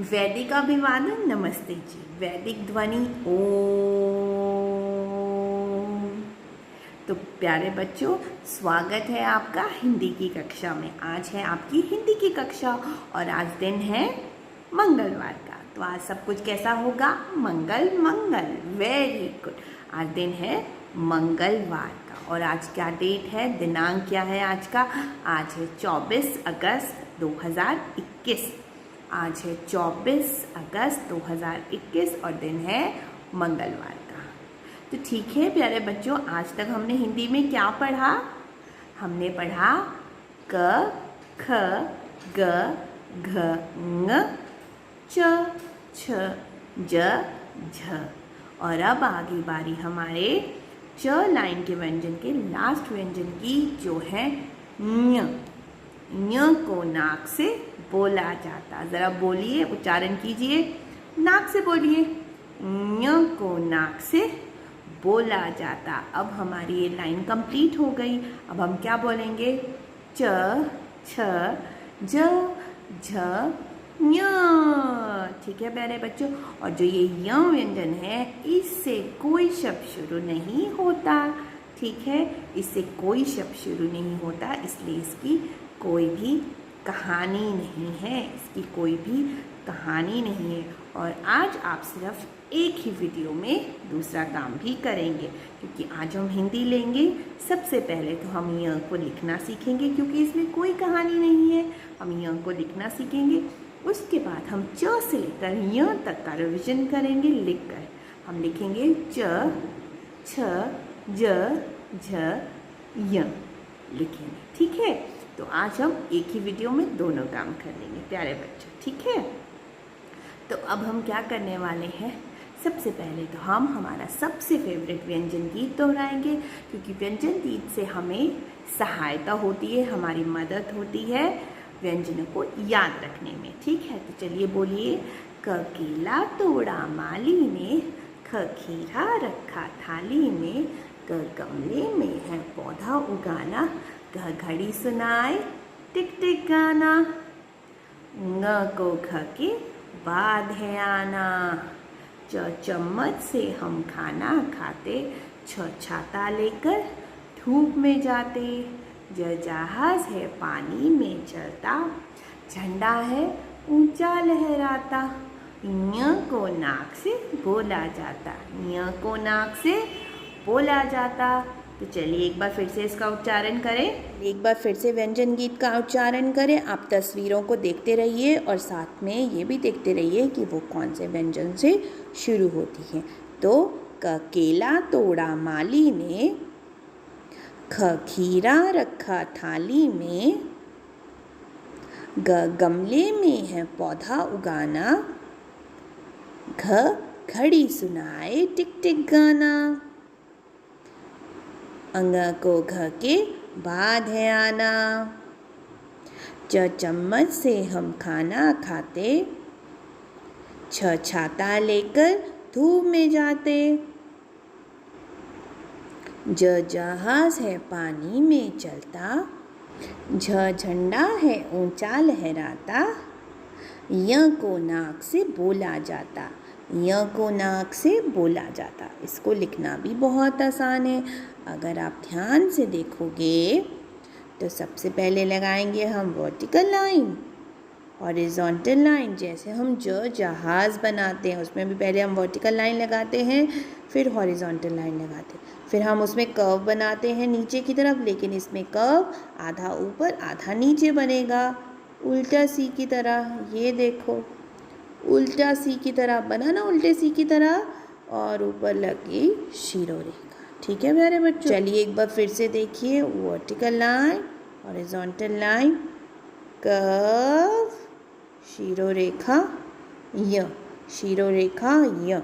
वैदिक अभिवादन नमस्ते जी। वैदिक ध्वनि ओम। तो प्यारे बच्चों, स्वागत है आपका हिंदी की कक्षा में। आज है आपकी हिंदी की कक्षा और आज दिन है मंगलवार का। तो आज सब कुछ कैसा होगा? मंगल मंगल। Very good. आज दिन है मंगलवार का और आज क्या डेट है, दिनांक क्या है आज का? आज है 24 अगस्त 2021। आज है 24 अगस्त 2021 और दिन है मंगलवार का। तो ठीक है प्यारे बच्चों, आज तक हमने हिंदी में क्या पढ़ा? हमने पढ़ा क, ख, ग, घ, ङ, च, छ, ज, झ। और अब आगे बारी हमारे च लाइन के व्यंजन के लास्ट व्यंजन की, जो है ञ। ञ को नाक से बोला जाता। ज़रा बोलिए, उच्चारण कीजिए, नाक से बोलिए। ञ को नाक से बोला जाता। अब हमारी ये लाइन कंप्लीट हो गई। अब हम क्या बोलेंगे? च, छ, ज, झ, ञ। ठीक है प्यारे बच्चों। और जो ये य व्यंजन है, इससे कोई शब्द शुरू नहीं होता। ठीक है, इससे कोई शब्द शुरू नहीं होता, इसलिए इसकी कोई भी कहानी नहीं है। इसकी कोई भी कहानी नहीं है। और आज आप सिर्फ एक ही वीडियो में दूसरा काम भी करेंगे, क्योंकि आज हम हिंदी लेंगे। सबसे पहले तो हम य को लिखना सीखेंगे, क्योंकि इसमें कोई कहानी नहीं है। हम य को लिखना सीखेंगे। उसके बाद हम च से लेकर य तक का रिविजन करेंगे। लिखकर हम लिखेंगे च, छ, ज, झ, य लिखेंगे। ठीक है, तो आज हम एक ही वीडियो में दोनों काम कर लेंगे प्यारे बच्चों। ठीक है, तो अब हम क्या करने वाले हैं? सबसे पहले तो हम हमारा सबसे फेवरेट व्यंजन गीत दोहराएंगे, क्योंकि व्यंजन गीत से हमें सहायता होती है, हमारी मदद होती है व्यंजनों को याद रखने में। ठीक है, तो चलिए बोलिए। क केला तोड़ा माली ने, ख खीरा रखा थाली में, ग गमले में है पौधा उगाना, घ घड़ी सुनाए टिक टिक गाना, ङ को घ के बाद है आना, च चम्मच से हम खाना खाते, छ छाता लेकर धूप में जाते, ज जहाज है पानी में चलता, झंडा है ऊंचा लहराता, ञ को नाक से बोला जाता। ञ को नाक से बोला जाता। तो चलिए एक बार फिर से इसका उच्चारण करें। एक बार फिर से व्यंजन गीत का उच्चारण करें। आप तस्वीरों को देखते रहिए और साथ में ये भी देखते रहिए कि वो कौन से व्यंजन से शुरू होती है। तो क केला तोड़ा माली ने, ख खीरा रखा थाली में, ग गमले में है पौधा उगाना, घ घड़ी सुनाए टिक टिक गाना, अंग को घ के बाद है आना, च चम्मच से हम खाना खाते, छ छाता लेकर धूप में जाते, ज जहाज है पानी में चलता, झ झंडा है ऊंचा लहराता, य को नाक से बोला जाता। य को नाक से बोला जाता। इसको लिखना भी बहुत आसान है। अगर आप ध्यान से देखोगे तो सबसे पहले लगाएंगे हम वर्टिकल लाइन, हॉरिजॉन्टल लाइन। जैसे हम जहाज बनाते हैं, उसमें भी पहले हम वर्टिकल लाइन लगाते हैं, फिर हॉरिजॉन्टल लाइन लगाते हैं, फिर हम उसमें कर्व बनाते हैं नीचे की तरफ, लेकिन इसमें कर्व आधा ऊपर आधा नीचे बनेगा, उल्टा सी की तरह। ये देखो, उल्टा सी की तरह बना ना, उल्टे सी की तरह, और ऊपर लगी शिरोरेखा। ठीक है प्यारे बच्चों, चलिए एक बार फिर से देखिए। Vertical line, horizontal line, curve, शिरोरेखा, य, शिरोरेखा य।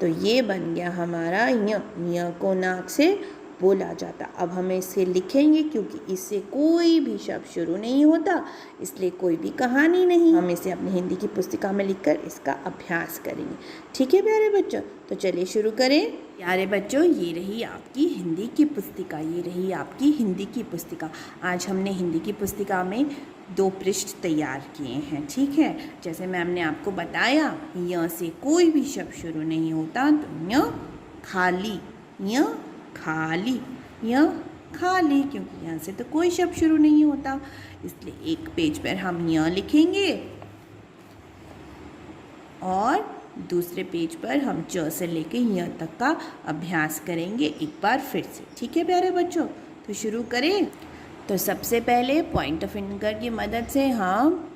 तो ये बन गया हमारा य। य को नाक से बोला जाता। अब हम इसे लिखेंगे, क्योंकि इससे कोई भी शब्द शुरू नहीं होता, इसलिए कोई भी कहानी नहीं। हम इसे अपनी हिंदी की पुस्तिका में लिखकर इसका अभ्यास करेंगे। ठीक है प्यारे बच्चों, तो चलिए शुरू करें। प्यारे बच्चों, ये रही आपकी हिंदी की पुस्तिका। ये रही आपकी हिंदी की पुस्तिका। आज हमने हिंदी की पुस्तिका में 2 पृष्ठ तैयार किए हैं। ठीक है, जैसे मैम ने आपको बताया, य से कोई भी शब्द शुरू नहीं होता तो य खाली, य खाली, य खाली, क्योंकि यहाँ से तो कोई शब्द शुरू नहीं होता, इसलिए एक पेज पर हम य लिखेंगे और दूसरे पेज पर हम च से लेके य तक का अभ्यास करेंगे एक बार फिर से। ठीक है प्यारे बच्चों, तो शुरू करें। तो सबसे पहले पॉइंट ऑफ फिंगर की मदद से हम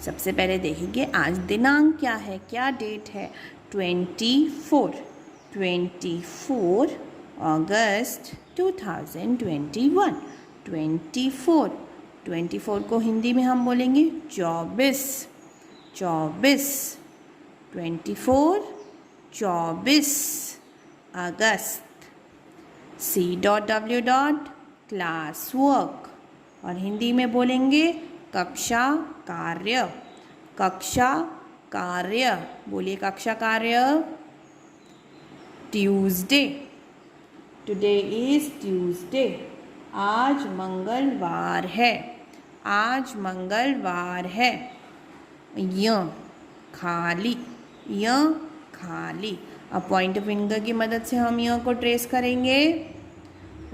सबसे पहले देखेंगे आज दिनांक क्या है, क्या डेट है। 24 अगस्त 2021। 24 को हिंदी में हम बोलेंगे 24। 24 अगस्त। C.W. क्लास वर्क, और हिंदी में बोलेंगे कक्षा कार्य। कक्षा कार्य, बोलिए कक्षा कार्य। ट्यूसडे, टुडे इज ट्यूसडे, आज मंगलवार है। आज मंगलवार है। य खाली, य खाली। अब पॉइंट ऑफ फिंगर की मदद से हम य को ट्रेस करेंगे।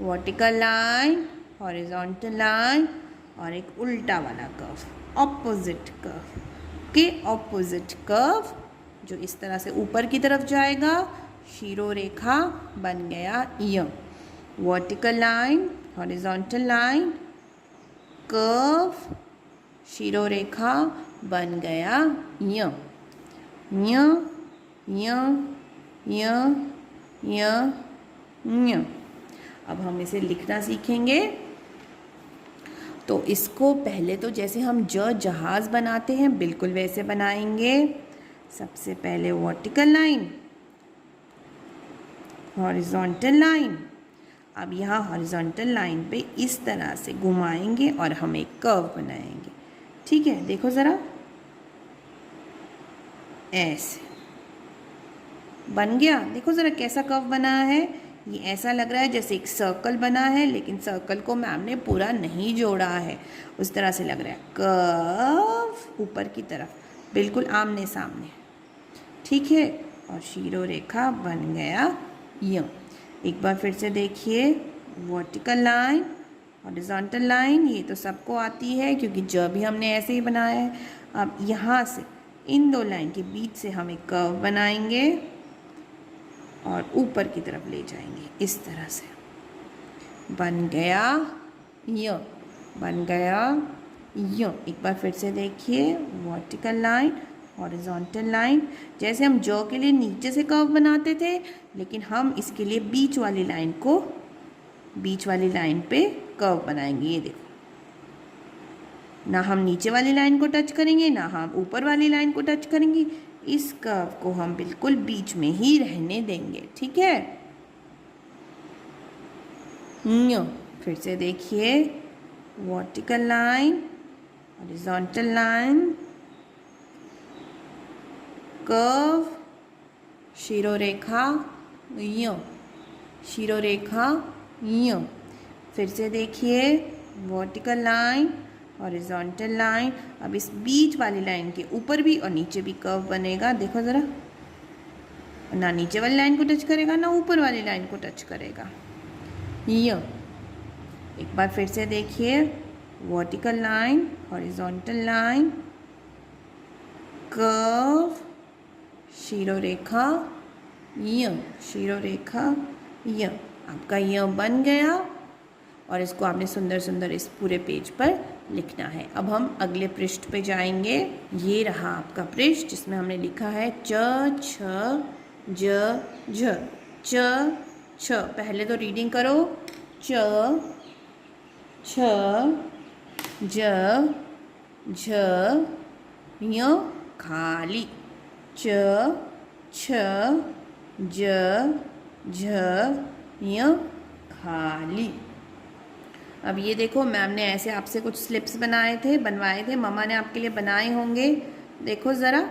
वर्टिकल लाइन, हॉरिजॉन्टल लाइन और एक उल्टा वाला कर्व, ऑपोजिट कर्व के ऑपोजिट कर्व जो इस तरह से ऊपर की तरफ जाएगा, शिरोरेखा बन गया य। Vertical line, horizontal line, curve, शिरोरेखा बन गया य। य य य य य। अब हम इसे लिखना सीखेंगे। तो इसको पहले तो जैसे हम जहाज बनाते हैं बिल्कुल वैसे बनाएंगे। सबसे पहले वर्टिकल लाइन, हॉरिजॉन्टल लाइन। अब यहाँ हॉरिजॉन्टल लाइन पे इस तरह से घुमाएंगे और हम एक कर्व बनाएंगे। ठीक है, देखो ज़रा, ऐसे बन गया। देखो ज़रा कैसा कर्व बना है। ये ऐसा लग रहा है जैसे एक सर्कल बना है, लेकिन सर्कल को मैम ने पूरा नहीं जोड़ा है, उस तरह से लग रहा है। कर्व ऊपर की तरफ, बिल्कुल आमने सामने। ठीक है, और शिरोरेखा बन गया य। एक बार फिर से देखिए, वर्टिकल लाइन, हॉरिजॉन्टल लाइन, ये तो सबको आती है क्योंकि ज भी हमने ऐसे ही बनाया है। अब यहाँ से इन 2 लाइन के बीच से हम एक कर्व बनाएंगे और ऊपर की तरफ ले जाएंगे इस तरह से। बन गया य, बन गया य। एक बार फिर से देखिए, वर्टिकल लाइन, हॉरिजॉन्टल लाइन। जैसे हम जॉ के लिए नीचे से कर्व बनाते थे, लेकिन हम इसके लिए बीच वाली लाइन पे कर्व बनाएंगे। ये देखो, ना हम नीचे वाली लाइन को टच करेंगे, ना हम ऊपर वाली लाइन को टच करेंगे। इस कर्व को हम बिल्कुल बीच में ही रहने देंगे। ठीक है, फिर से देखिए, vertical line, horizontal line, curve, शिरोरेखा य, शिरोरेखा य। फिर से देखिए, वर्टिकल लाइन, हॉरिजॉन्टल लाइन। अब इस बीच वाली लाइन के ऊपर भी और नीचे भी कर्व बनेगा। देखो ज़रा, ना नीचे वाली लाइन को टच करेगा, ना ऊपर वाली लाइन को टच करेगा य। एक बार फिर से देखिए, vertical line, horizontal line, curve, शिरोरेखा य, शिरोरेखा य। आपका य बन गया और इसको आपने सुंदर सुंदर इस पूरे पेज पर लिखना है। अब हम अगले पृष्ठ पे जाएंगे। ये रहा आपका पृष्ठ जिसमें हमने लिखा है च छ ज झ। च छ, पहले तो रीडिंग करो। च छ ज झ य खाली। च छ ज झ य खाली। अब ये देखो, मैम ने ऐसे आपसे कुछ स्लिप्स बनवाए थे, मम्मा ने आपके लिए बनाए होंगे। देखो ज़रा,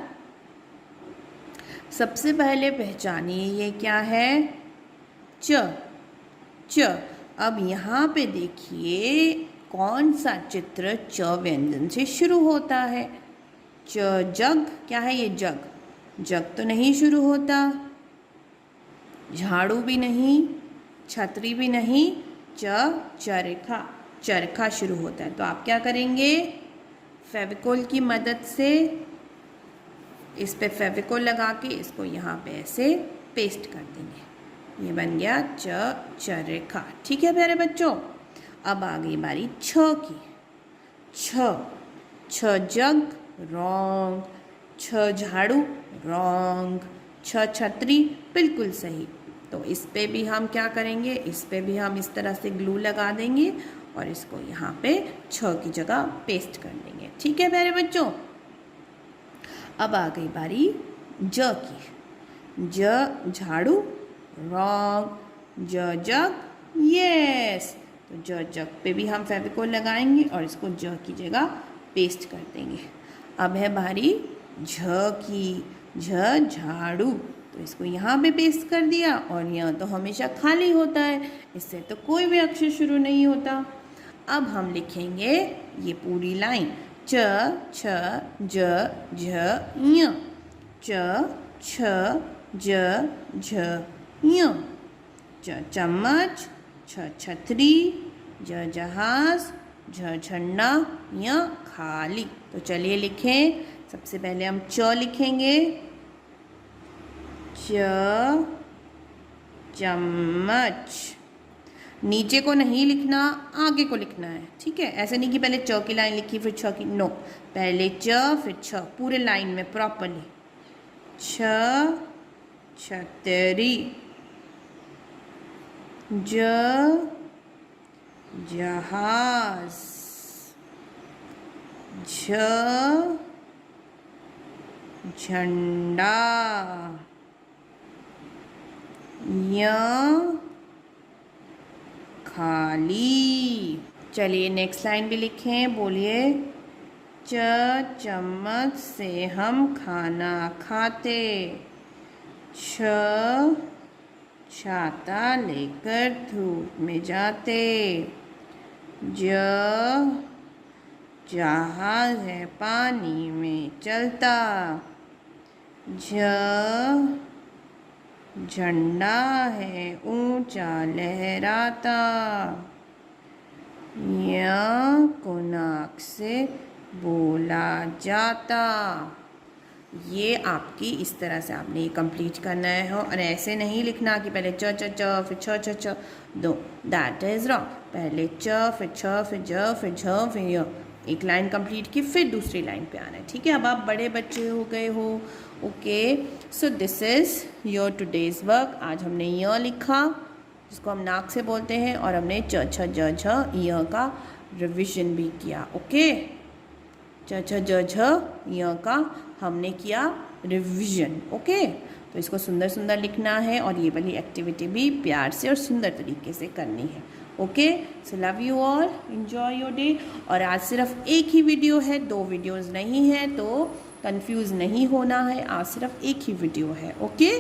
सबसे पहले पहचानिए ये क्या है, च। च। अब यहाँ पे देखिए कौन सा चित्र च व्यंजन से शुरू होता है। च जग, क्या है ये, जग। जग तो नहीं शुरू होता, झाड़ू भी नहीं, छतरी भी नहीं, चरखा, चरखा शुरू होता है। तो आप क्या करेंगे, फेविकोल की मदद से इस पे फेविकोल लगा के इसको यहाँ पे ऐसे पेस्ट कर देंगे। ये बन गया चरखा। ठीक है प्यारे बच्चों। अब आ गई बारी छ की। छ जग, रॉन्ग। छ झाड़ू, रॉन्ग। छ छतरी, बिल्कुल सही। तो इस पे भी हम क्या करेंगे, इस पे भी हम इस तरह से ग्लू लगा देंगे और इसको यहाँ पे छ की जगह पेस्ट कर देंगे। ठीक है प्यारे बच्चों। अब आ गई बारी ज की। ज झाड़ू, रॉन्ग। ज जग, यस। तो ज जग पे भी हम फेविकोल लगाएंगे और इसको ज की जगह पेस्ट कर देंगे। अब है बारी झ की। झ झाड़ू, तो इसको यहाँ पे पेस्ट कर दिया और यह तो हमेशा खाली होता है, इससे तो कोई भी अक्षर शुरू नहीं होता। अब हम लिखेंगे ये पूरी लाइन, च छ ज झ ञ। च छ ज झ ञ। च चम्मच, छ छतरी, ज जहाज, झ झंडा, ञ खाली। तो चलिए लिखें। सबसे पहले हम च लिखेंगे। च चम्मच। नीचे को नहीं लिखना, आगे को लिखना है। ठीक है, ऐसे नहीं कि पहले च की लाइन लिखी फिर छ की, नो, पहले च फिर छ, पूरे लाइन में प्रॉपरली। छ छतरी। ज जहाज। झ झंडा। य खाली। चलिए नेक्स्ट लाइन भी लिखें, बोलिए। च चम्मच से हम खाना खाते। छ छाता लेकर धूप में जाते। ज जहाज है पानी में चलता। झ झंडा है ऊंचा लहराता। य को नाक से बोला जाता। ये आपकी इस तरह से आपने ये कंप्लीट करना है हो, और ऐसे नहीं लिखना कि पहले च च च फिर छ छ छ, दो, दैट इज रॉन्ग। पहले च फिर छ फिर ज फिर झ फिर य, एक लाइन कंप्लीट की फिर दूसरी लाइन पे आना है। ठीक है, अब आप बड़े बच्चे हो गए हो। Okay, so this is your today's work. आज हमने य लिखा जिसको हम नाक से बोलते हैं, और हमने च छ ज झ य का रिविजन भी किया। ओके, च छ ज झ य का हमने किया रिविजन। ओके, तो इसको सुंदर सुंदर लिखना है और ये वाली एक्टिविटी भी प्यार से और सुंदर तरीके से करनी है। Okay, so love you all, enjoy your day. और आज सिर्फ एक ही वीडियो है, 2 वीडियोस नहीं है, तो कंफ्यूज नहीं होना है। आज सिर्फ एक ही वीडियो है। ओके।